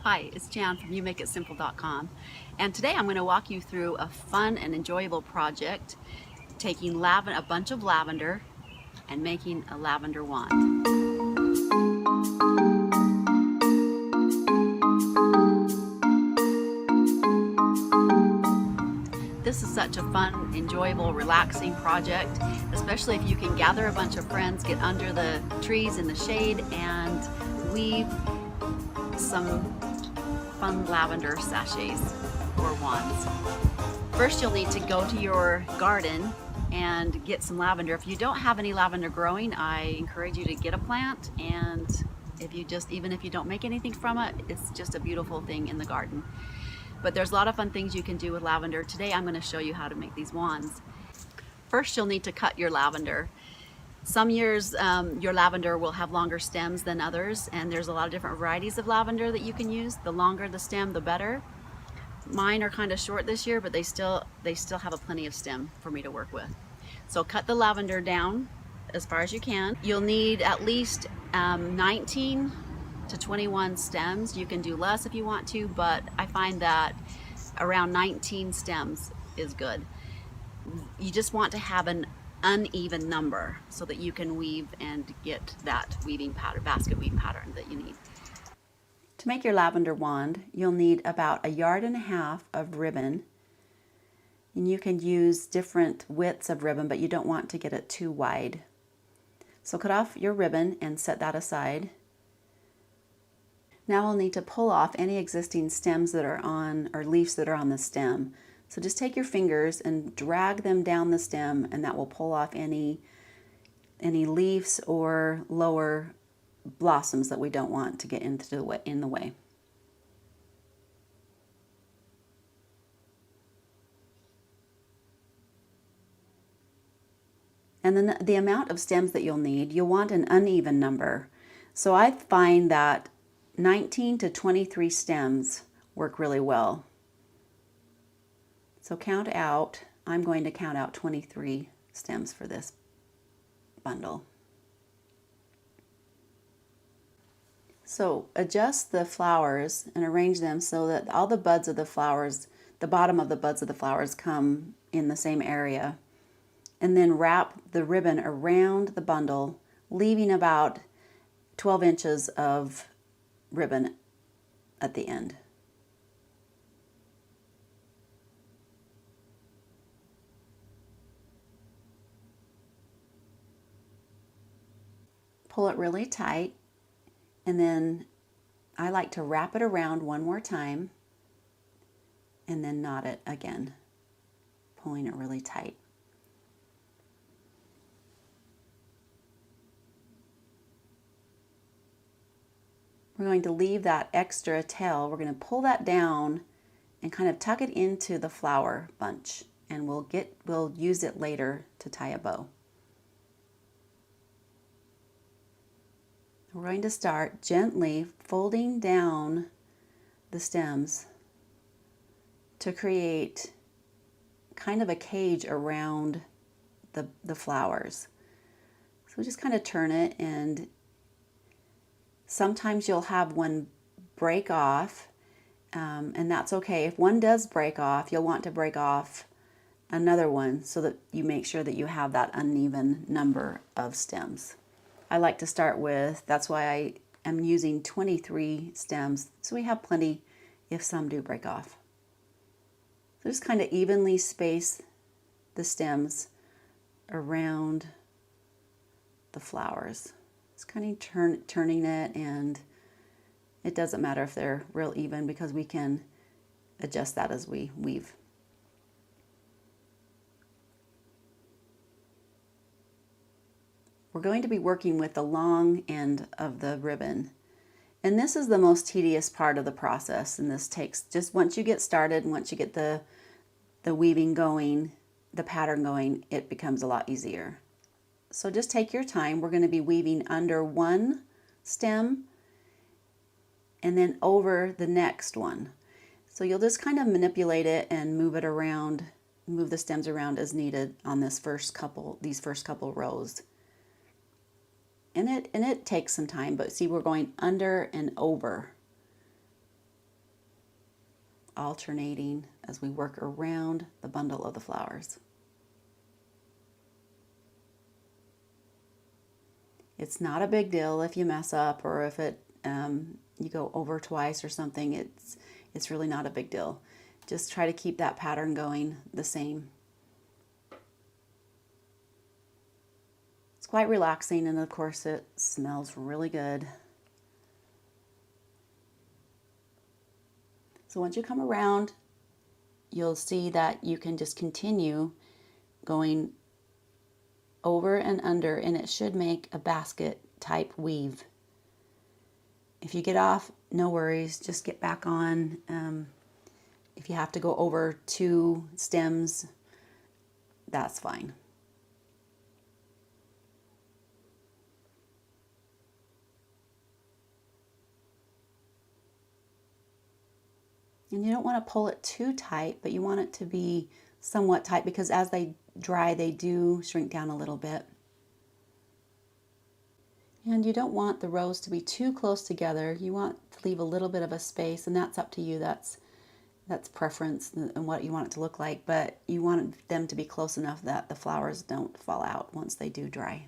Hi, it's Jan from YouMakeItSimple.com, and today I'm going to walk you through a fun and enjoyable project taking a bunch of lavender and making a lavender wand. This is such a fun, enjoyable, relaxing project, especially if you can gather a bunch of friends, get under the trees in the shade, and weave some fun lavender sachets or wands. First, you'll need to go to your garden and get some lavender. If you don't have any lavender growing, I encourage you to get a plant, and even if you don't make anything from it, it's just a beautiful thing in the garden. But there's a lot of fun things you can do with lavender. Today I'm going to show you how to make these wands. First, you'll need to cut your lavender. Some years your lavender will have longer stems than others, and there's a lot of different varieties of lavender that you can use. The longer the stem, the better. Mine are kind of short this year, but they still have a plenty of stem for me to work with. So cut the lavender down as far as you can. You'll need at least 19 to 21 stems. You can do less if you want to, but I find that around 19 stems is good. You just want to have an uneven number so that you can weave and get that weaving pattern, basket weave pattern that you need. To make your lavender wand, you'll need about 1.5 yards of ribbon, and you can use different widths of ribbon, but you don't want to get it too wide. So cut off your ribbon and set that aside. Now we'll need to pull off any existing stems that are on, or leaves that are on the stem. So just take your fingers and drag them down the stem, and that will pull off any leaves or lower blossoms that we don't want to get in the way. And then the amount of stems that you'll need, you'll want an uneven number. So I find that 19 to 23 stems work really well. So count out, I'm going to count out 23 stems for this bundle. So adjust the flowers and arrange them so that all the buds of the flowers, the bottom of the buds of the flowers come in the same area. And then wrap the ribbon around the bundle, leaving about 12 inches of ribbon at the end. Pull it really tight, and then I like to wrap it around one more time and then knot it again, pulling it really tight. We're going to leave that extra tail. We're going to pull that down and kind of tuck it into the flower bunch, and we'll use it later to tie a bow. We're going to start gently folding down the stems to create kind of a cage around the flowers. So just kind of turn it, and sometimes you'll have one break off, and that's okay. If one does break off, you'll want to break off another one so that you make sure that you have that uneven number of stems. I like to start with, that's why I am using 23 stems, so we have plenty if some do break off. So just kind of evenly space the stems around the flowers. It's kind of turning it, and it doesn't matter if they're real even because we can adjust that as we weave. We're going to be working with the long end of the ribbon, and this is the most tedious part of the process, and this takes, just once you get started and once you get the weaving going, the pattern going, it becomes a lot easier. So just take your time. We're going to be weaving under one stem and then over the next one. So you'll just kind of manipulate it and move it around, move the stems around as needed on these first couple rows. And it takes some time, but see, we're going under and over. alternating as we work around the bundle of the flowers. It's not a big deal if you mess up or if you go over twice or something. It's really not a big deal. Just try to keep that pattern going the same. It's quite relaxing, and of course it smells really good. So once you come around, you'll see that you can just continue going over and under, and it should make a basket type weave. If you get off, no worries, just get back on. If you have to go over 2 stems, that's fine. And you don't want to pull it too tight, but you want it to be somewhat tight, because as they dry, they do shrink down a little bit. And you don't want the rows to be too close together. You want to leave a little bit of a space, and that's up to you. That's preference and what you want it to look like, but you want them to be close enough that the flowers don't fall out once they do dry.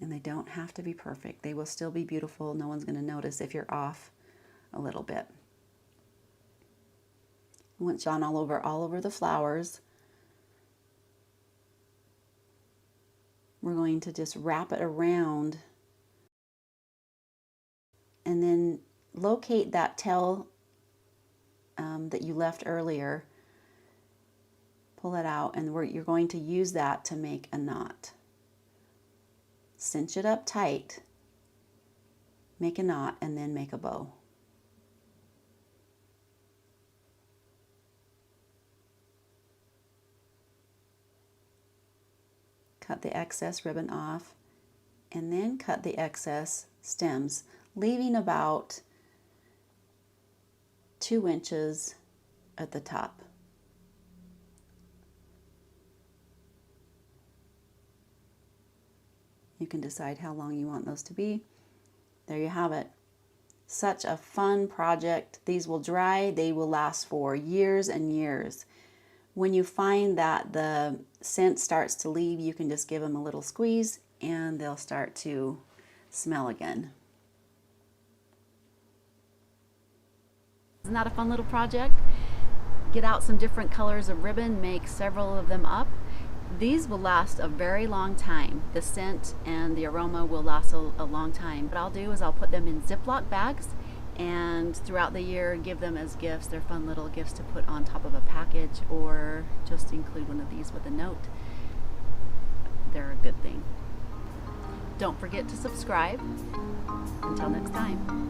And they don't have to be perfect. They will still be beautiful. No one's going to notice if you're off a little bit. I went John all over the flowers. We're going to just wrap it around and then locate that tail that you left earlier. Pull it out, and you're going to use that to make a knot. Cinch it up tight, make a knot, and then make a bow. Cut the excess ribbon off, and then cut the excess stems, leaving about 2 inches at the top. You can decide how long you want those to be. There you have it. Such a fun project. These will dry. They will last for years and years. When you find that the scent starts to leave, you can just give them a little squeeze and they'll start to smell again. Isn't that a fun little project? Get out some different colors of ribbon, make several of them up. These will last a very long time. The scent and the aroma will last a long time. What I'll do is I'll put them in Ziploc bags, and throughout the year give them as gifts. They're fun little gifts to put on top of a package, or just include one of these with a note. They're a good thing. Don't forget to subscribe. Until next time.